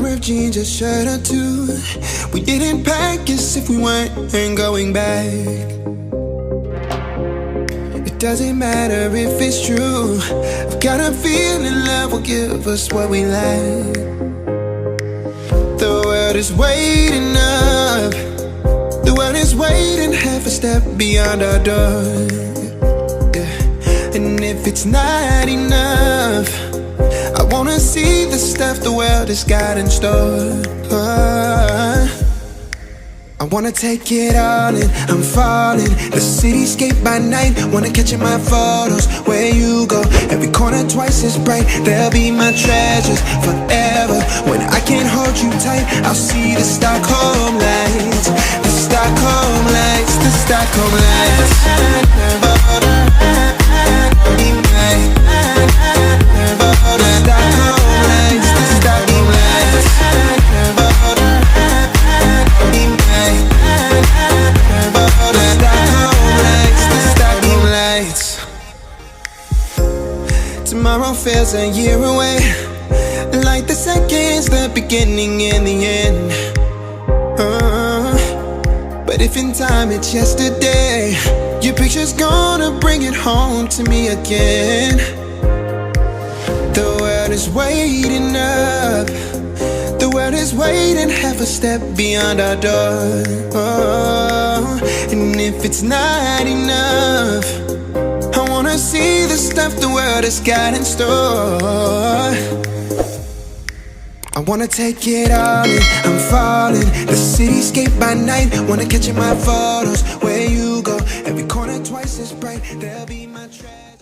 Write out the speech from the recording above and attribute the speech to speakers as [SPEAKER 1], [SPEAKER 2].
[SPEAKER 1] of jeans, a shirt or two. We didn't pack as if we weren't going back. It doesn't matter if it's true. I've got a feeling love will give us what we lack. The world is waiting up. The world is waiting half a step beyond our door. Yeah. And if it's not enough, I wanna see the stuff the world has got in store. I wanna take it all in, I'm falling. The cityscape by night, wanna catch in my photos. Where you go, every corner twice as bright. They'll be my treasures forever. When I can't hold you tight, I'll see the Stockholm lights. The Stockholm lights, the Stockholm lights. Tomorrow feels a year away, like the seconds, the beginning and the end. But if in time it's yesterday, your picture's gonna bring it home to me again. The world is waiting up. The world is waiting half a step beyond our door. And if it's not enough, I wanna see the stuff the world has got in store. I wanna take it all in, I'm falling. The cityscape by night, wanna catch in my photos. Where you go, every corner twice as bright. They'll be my treasure.